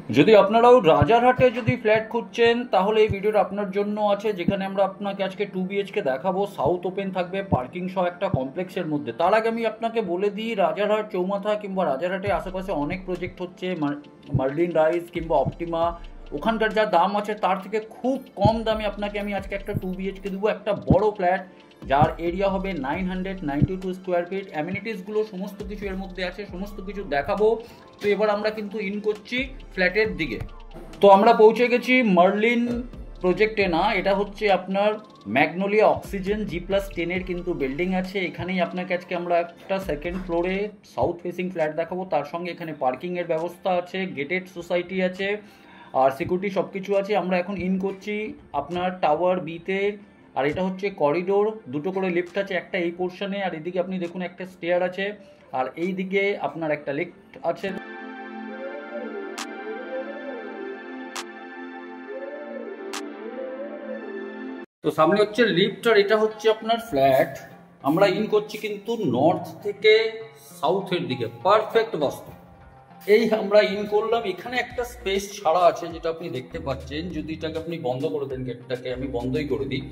যদি আপনারাও রাজারহাটে যদি ফ্ল্যাট খুঁজছেন তাহলে এই ভিডিওটা আপনার জন্য আছে, যেখানে আমরা আপনাকে আজকে 2 BHK দেখাবো। সাউথ ওপেন থাকবে, পার্কিং সহ একটা কমপ্লেক্সের মধ্যে। তার আগে আমি আপনাকে বলে দিই, রাজারহাট চৌমাথা কিংবা রাজারহাটের আশেপাশে অনেক প্রজেক্ট হচ্ছে, মার্লিন রাইস কিংবা অপটিমা। ওখানকার যা দাম আছে তার থেকে খুব কম দামে আপনাকে আমি আজকে একটা 2 BHK দেবো, একটা বড় ফ্ল্যাট যার এরিয়া হবে 992 স্কোয়ার ফিট। অ্যামিনিটিসগুলো সমস্ত কিছু এর মধ্যে আছে, সমস্ত কিছু দেখাবো। তো এবার আমরা কিন্তু ইন করছি ফ্ল্যাটের দিকে। তো আমরা পৌঁছে গেছি মার্লিন প্রজেক্টে, না এটা হচ্ছে আপনার ম্যাগনোলিয়া অক্সিজেন G+10-এর কিন্তু বিল্ডিং আছে। এখানেই আপনাকে আজকে আমরা একটা সেকেন্ড ফ্লোরে সাউথ ফেসিং ফ্ল্যাট দেখাবো। তার সঙ্গে এখানে পার্কিংয়ের ব্যবস্থা আছে, গেটেড সোসাইটি আছে, আর সিকিউরিটি সব কিছু আছে। আমরা এখন ইন করছি আপনার টাওয়ার বিতে। আর এটা হচ্ছে করিডোর, দুটো করে লিফট আছে, একটা এই পোর্শনে আর এদিকে আপনি দেখুন একটা স্টেয়ার আছে, আর এই দিকে আপনার একটা লিফট আছে। তো সামনে হচ্ছে লিফট আর এটা হচ্ছে আপনার ফ্ল্যাট। আমরা ইন করছি কিন্তু নর্থ থেকে সাউথের দিকে, পারফেক্ট বাস্তু। এই আমরা ইন করলাম, এখানে একটা স্পেস ছাড়া আছে যেটা আপনি দেখতে পাচ্ছেন। যদি এটাকে আপনি বন্ধ করে দেন, গেটটাকে আমি বন্ধই করে দিই,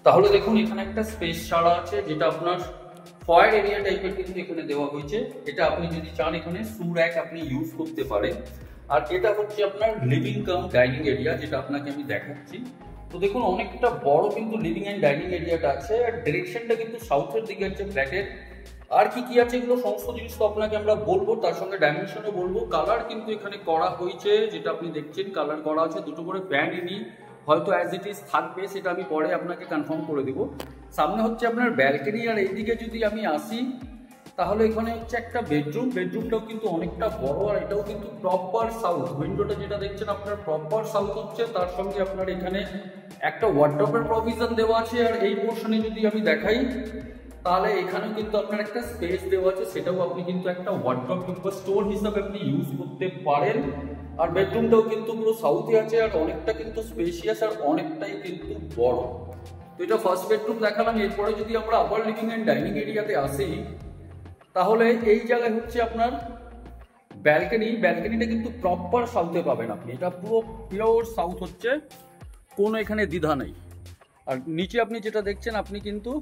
তাহলে দেখুন এখানে একটা স্পেস ছাড়া আছে যেটা আপনার ফয়ার এরিয়া টাইপের কিন্তু এখানে দেওয়া হয়েছে। এটা আপনি যদি চান এখানে সুরাক আপনি ইউজ করতে পারেন। আর এটা হচ্ছে আপনার লিভিং কাম ডাইনিং এরিয়া, যেটা আপনাকে আমি দেখাচ্ছি। তো দেখুন অনেকটা বড় কিন্তু লিভিং অ্যান্ড ডাইনিং এরিয়াটা আছে, আর ডিরেকশনটা কিন্তু সাউথের দিকে আছে ফ্ল্যাটের। আর কি কি আছে এগুলো সমস্ত জিনিস তো আপনাকে আমরা বলবো, তার সঙ্গে ডাইমেনশনও বলবো। কালার কিন্তু এখানে করা হয়েছে, যেটা আপনি দেখছেন কালার করা আছে, দুটো করে ফ্যান ইনি হয়তো অ্যাজ ইট ইজ থাকবে, সেটা আমি পরে আপনাকে কনফার্ম করে দিব। সামনে হচ্ছে আপনার ব্যালকনি, আর এইদিকে যদি আমি আসি তাহলে এখানে হচ্ছে একটা বেডরুম। বেডরুমটাও কিন্তু অনেকটা বড়, আর এটাও কিন্তু প্রপার সাউথ। উইন্ডোটা যেটা দেখছেন আপনার প্রপার সাউথ হচ্ছে, তার সঙ্গে আপনার এখানে একটা ওয়ার্ডরোবের প্রভিশন দেওয়া আছে। আর এই পোর্শনে যদি আমি দেখাই তাহলে এখানেও কিন্তু আপনার একটা স্পেস দেওয়া আছে, সেটাও আপনি কিন্তু একটা ওয়ার্ডরোব কিংবা স্টোর হিসাবে আপনি ইউজ করতে পারেন। আর বেডরুমটাও কিন্তু পুরো সাউথে আছে, আর অনেকটা কিন্তু স্পেশিয়াস আর অনেকটাই কিন্তু বড়। তো এটা ফার্স্ট বেডরুম দেখালাম। এরপরে যদি আমরা আপার লিভিং অ্যান্ড ডাইনিং এরিয়াতে আসি তাহলে এই জায়গায় হচ্ছে আপনার ব্যালকনি। ব্যালকনিটা কিন্তু প্রপার সাউথে পাবেন আপনি, এটা পুরো পিওর সাউথ হচ্ছে, কোনো এখানে দ্বিধা নেই। আর নিচে আপনি যেটা দেখছেন আপনি কিন্তু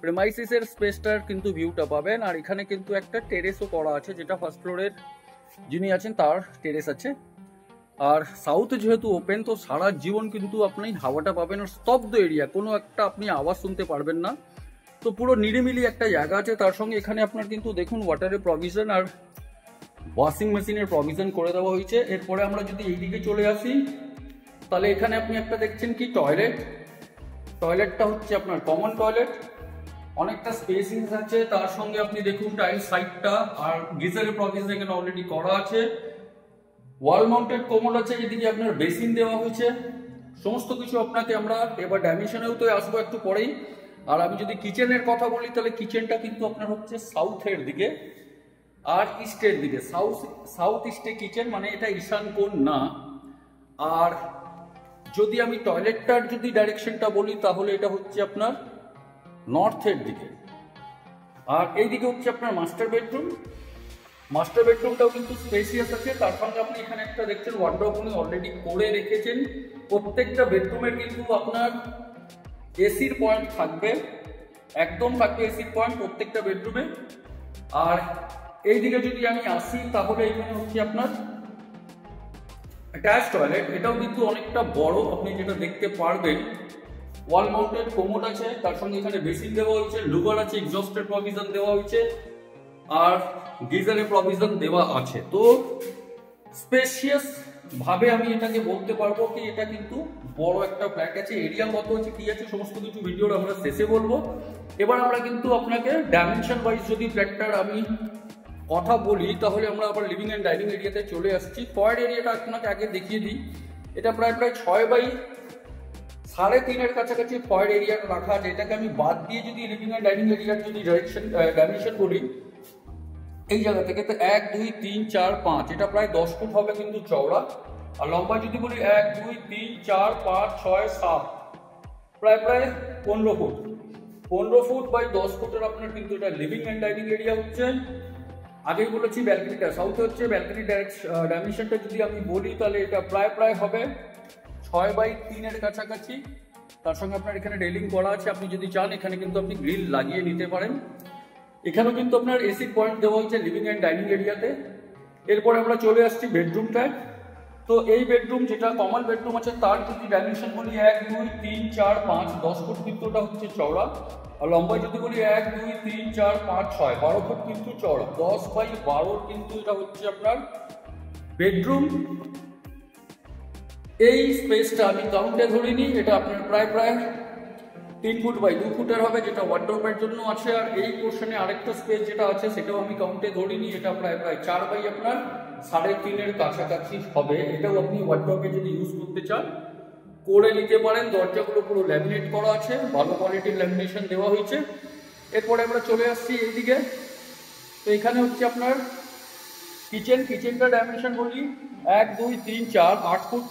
প্রেমাইসিসের স্পেসটার কিন্তু ভিউটা পাবেন। আর এখানে কিন্তু একটা টেরেসও করা আছে, যেটা ফার্স্ট ফ্লোরের যিনি আছেন তার টেরেস আছে। আর সাউথে যেহেতু ওপেন, তো সারা জীবন কিন্তু আপনি হাওয়াটা পাবেন, আর স্তব্ধ এরিয়া, কোনো একটা আপনি আওয়াজ শুনতে পারবেন না। তো পুরো নিরিমিলি একটা জায়গা আছে। তার সঙ্গে এখানে আপনার কিন্তু দেখুন ওয়াটারের প্রভিশন আর ওয়াশিং মেশিনের প্রভিশন করে দেওয়া হয়েছে। এরপরে আমরা যদি এইদিকে চলে আসি তাহলে এখানে আপনি একটা দেখছেন কি টয়লেট। টয়লেটটা হচ্ছে আপনার কমন টয়লেট, অনেকটা স্পেসিং আছে। তার সঙ্গে আপনি দেখুন টাইলস সাইডটা, আর গিজারের প্রভিশন এখানে অলরেডি করা আছে। ওয়াল মাউন্টেড কমোড আছে, এদিকে আপনার বেসিন দেওয়া হয়েছে। সমস্ত কিছু আপনাকে আমরা এবার ডাইমেনশনেও তো আসবো একটু পরেই। আর আমি যদি কিচেনের কথা বলি তাহলে কিচেনটা কিন্তু আপনার হচ্ছে সাউথের দিকে আর ইস্টের দিকে, সাউথ ইস্টে কিচেন, মানে এটা ঈশান কোণ না। আর যদি আমি টয়লেটটার যদি ডাইরেকশনটা বলি তাহলে এটা হচ্ছে আপনার নর্থের দিকে। আর এইদিকে হচ্ছে আপনার মাস্টার বেডরুম। মাস্টার বেডরুমটাও কিন্তু স্পেসিয়াস আছে। তার সঙ্গে আপনি এখানে একটা দেখছেন ওয়ার্ডরোব উনি অলরেডি করে রেখেছেন। প্রত্যেকটা বেডরুমের কিন্তু আপনার এসির পয়েন্ট থাকবে, একদম থাকবে এসির পয়েন্ট প্রত্যেকটা বেডরুমে। আর এইদিকে যদি আমি আসি তাহলে এখানে হচ্ছে আপনার অ্যাটাচ টয়লেট, এটাও কিন্তু অনেকটা বড়, আপনি যেটা দেখতে পারবেন। ওয়াল মাউন্টেড কোমোড আছে, তার সঙ্গে এখানে বেসিন দেওয়া হয়েছে, লুগার আছে, এক্সস্টের প্রভিশন দেওয়া হয়েছে, আর গিজারের প্রভিশন দেওয়া আছে। তো স্পেশিয়াস ভাবে আমি এটাকে বলতে পারবো কি এটা কিন্তু বড় একটা ফ্ল্যাট আছে। এরিয়া কত আছে কি আছে সমস্ত কিছু ভিডিওর আমরা শেষে বলবো। এবার আমরা কিন্তু আপনাকে ডাইমেনশন ওয়াইজ যদি ফ্ল্যাটটার আমি কথা বলি তাহলে আমরা আবার লিভিং অ্যান্ড ডাইনিং এরিয়াতে চলে আসছি। ফয়ার এরিয়াটা আপনাকে আগে দেখিয়ে দিই। এটা প্রায় 6x3.5 কাছাকাছি ফয়ার এরিয়াটা রাখা আছে। এটাকে আমি বাদ দিয়ে যদি লিভিং অ্যান্ড ডাইনিং এরিয়ার যদি ডাইমেনশন বলি এই জায়গা থেকে, তো 1 2 3 4 5 এটা প্রায় 10 ফুট হবে কিন্তু চওড়া। আর লম্বা যদি বলি 1 2 3 4 5 6 7 প্রায় 15 ফুট। 15 ফুট বাই 10 ফুটের আপনার কিন্তু এটা লিভিং অ্যান্ড ডাইনিং এরিয়া হচ্ছে। আগেই বলেছি ব্যালকনিটা সাউথে হচ্ছে ব্যালকনি ডাইমেনশনটা যদি আমি বলি তাহলে এটা প্রায় হবে 6/3 কাছাকাছি। তার সঙ্গে আপনার এখানে রেলিং করা আছে, আপনি যদি চান এখানে কিন্তু আপনি গ্রিল লাগিয়ে নিতে পারেন। এখানেও কিন্তু আপনার এসি পয়েন্ট দেওয়া হয়েছে লিভিং অ্যান্ড ডাইনিং এরিয়াতে। এরপরে আমরা চলে আসছি বেডরুমটায়। তো এই বেডরুম যেটা কমন বেডরুম আছে তার যদি ডাইমেনশন বলি 1 2 3 4 5 10 ফুট কিন্তু ওটা হচ্ছে চওড়া, আর লম্বায় যদি বলি 1 2 3 4 5 6 12 ফুট কিন্তু চওড়া, 10/12 কিন্তু এটা হচ্ছে আপনার বেডরুম। এই স্পেসটা আমি কাউন্টে ধরিনি, এটা আপনার প্রায় 3 ফুট বাই 2 ফুটের হবে, যেটা ওয়ার্ডরোবের জন্য আছে। আর এই পোর্শনে আরেকটা স্পেস যেটা আছে সেটাও আমি কাউন্টে ধরিনি, এটা প্রায় 4 বাই আপনার 3.5 কাছাকাছি হবে। এটাও আপনি ওয়ার্ডরোবে যদি ইউজ করতে চান করে নিতে পারেন। দরজাগুলো পুরো ল্যামিনেট করা আছে, ভালো কোয়ালিটির ল্যামিনেশন দেওয়া হয়েছে। এরপরে আমরা চলে আসছি এইদিকে। তো এখানে হচ্ছে আপনার কিচেনটা ডাইমেনশন বলি 1 2 3 4 8 ফুট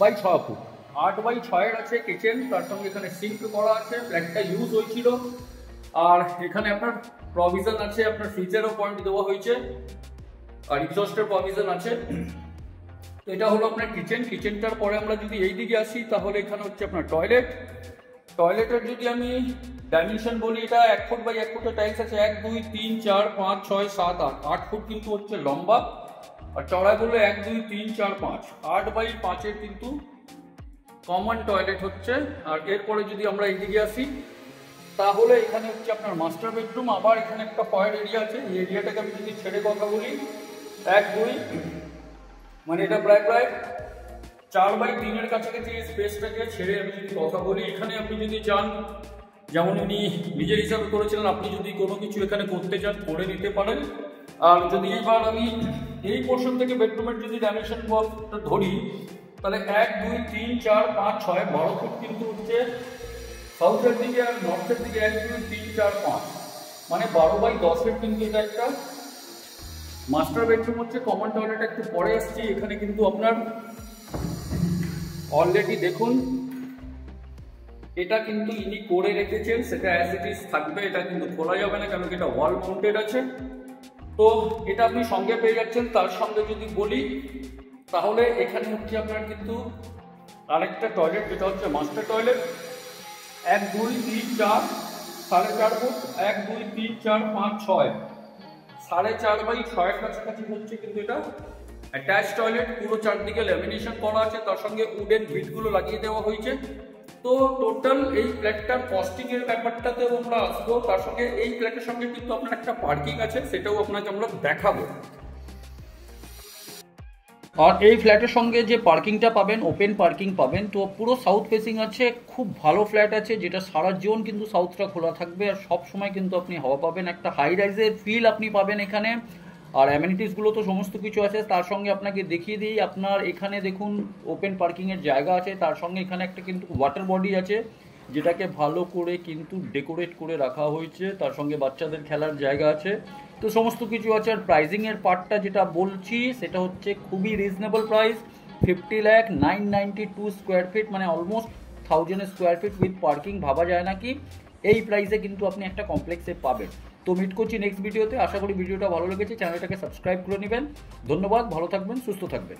বাই 6 ফুট, 8/6 আছে কিচেন। তার সঙ্গে এখানে সিঙ্ক করা আছে, ফ্ল্যাটটা ইউজ হয়েছিল। আর এখানে আপনার প্রভিশন আছে, আপনার ফ্রিজেরও পয়েন্ট দেওয়া হয়েছে, আর এক্সস্টের প্রভিশন আছে। তো এটা হলো আপনার কিচেনটার পরে আমরা যদি এই দিকে আসি তাহলে এখানে হচ্ছে আপনার টয়লেটের যদি আমি ডাইমেনশন বলি এটা 1 ফুট বাই 1 ফুটের টাইলস আছে, 1 2 3 4 5 6 7 8 8 ফুট কিন্তু হচ্ছে লম্বা, আর চড়াই বললে 1 2 3 4 5 8/5 কিন্তু কমন টয়লেট হচ্ছে। আর এরপরে যদি আমরা এইদিকে আসি তাহলে এখানে হচ্ছে আপনার মাস্টার বেডরুম। আবার এখানে একটা ফয়ার এরিয়া আছে, এই এরিয়াটাকে আমি যদি ছেড়ে কথা বলি 1 2 মানে এটা প্রায় 4/3 কাছাকাছি এই স্পেসটাকে ছেড়ে আমি যদি কথা বলি, এখানে আপনি যদি চান, যেমন উনি নিজের হিসাবে করেছিলেন, আপনি যদি কোনো কিছু এখানে করতে চান করে নিতে পারেন। আর যদি এইবার আমি এই পোর্শন থেকে বেডরুমের যদি ডাইমেনশন ধরি তাহলে 1 2 3 4 5 6 12 ফুট কিন্তু হচ্ছে সাউথের দিকে, আর নর্থের দিকে 1 2 3 4 5 মানে 12/10 কিন্তু এটা একটা মাস্টার বেডরুম হচ্ছে। কমন টয়লেট একটু পরে আসছি। এখানে কিন্তু আপনার অলরেডি দেখুন এটা কিন্তু ইনি করে রেখেছেন, সেটা অ্যাজ ইট ইজ থাকবে, এটা কিন্তু খোলা যাবে না, কারণ এটা ওয়াল মাউন্টেড আছে। তো এটা আপনি সঙ্গে পেয়ে যাচ্ছেন। তার সঙ্গে যদি বলি তাহলে এখানে হচ্ছে আপনার কিন্তু আরেকটা টয়লেট, যেটা হচ্ছে মাস্টার টয়লেট। 1 2 3 4 4.5 ফুট, 1 2 3 4 5 6 4.5/6 কাছাকাছি হচ্ছে কিন্তু এটা অ্যাটাচ টয়লেট। পুরো চারদিকে ল্যামিনেশন করা আছে, তার সঙ্গে উডেন বিটগুলো লাগিয়ে দেওয়া হয়েছে। তো টোটাল এই ফ্ল্যাটটার কস্টিং এর ব্যাপারটাতেও আমরা আসবো। তার সঙ্গে এই ফ্ল্যাটের সঙ্গে কিন্তু আপনার একটা পার্কিং আছে, সেটাও আপনাকে আমরা দেখাবো। আর এই ফ্ল্যাটের সঙ্গে যে পার্কিংটা পাবেন, ওপেন পার্কিং পাবেন। তো পুরো সাউথ ফেসিং আছে, খুব ভালো ফ্ল্যাট আছে, যেটা সারা জীবন কিন্তু সাউথটা খোলা থাকবে, আর সব সময় কিন্তু আপনি হাওয়া পাবেন, একটা হাই রাইজের ফিল আপনি পাবেন এখানে। আর অ্যামেনিটিসগুলো তো সমস্ত কিছু আছে। তার সঙ্গে আপনাকে দেখিয়ে দিই, আপনার এখানে দেখুন ওপেন পার্কিংয়ের জায়গা আছে, তার সঙ্গে এখানে একটা কিন্তু ওয়াটার বডি আছে, যেটাকে ভালো করে কিন্তু ডেকোরেট করে রাখা হয়েছে। তার সঙ্গে বাচ্চাদের খেলার জায়গা আছে, তো সমস্ত কিছু আছে। আর প্রাইজিংয়ের পার্টটা যেটা বলছি সেটা হচ্ছে খুবই রিজনেবল প্রাইস, 50,992 স্কোয়ার ফিট, মানে almost 1000 square feet with parking. ভাবা যায় না কি এই প্রাইসে কিন্তু আপনি একটা কমপ্লেক্সে পাবেন। তো মিট করছি নেক্সট ভিডিওতে। আশা করি ভিডিওটা ভালো লেগেছে, চ্যানেলটাকে সাবস্ক্রাইব করে নেবেন। ধন্যবাদ, ভালো থাকবেন, সুস্থ থাকবেন।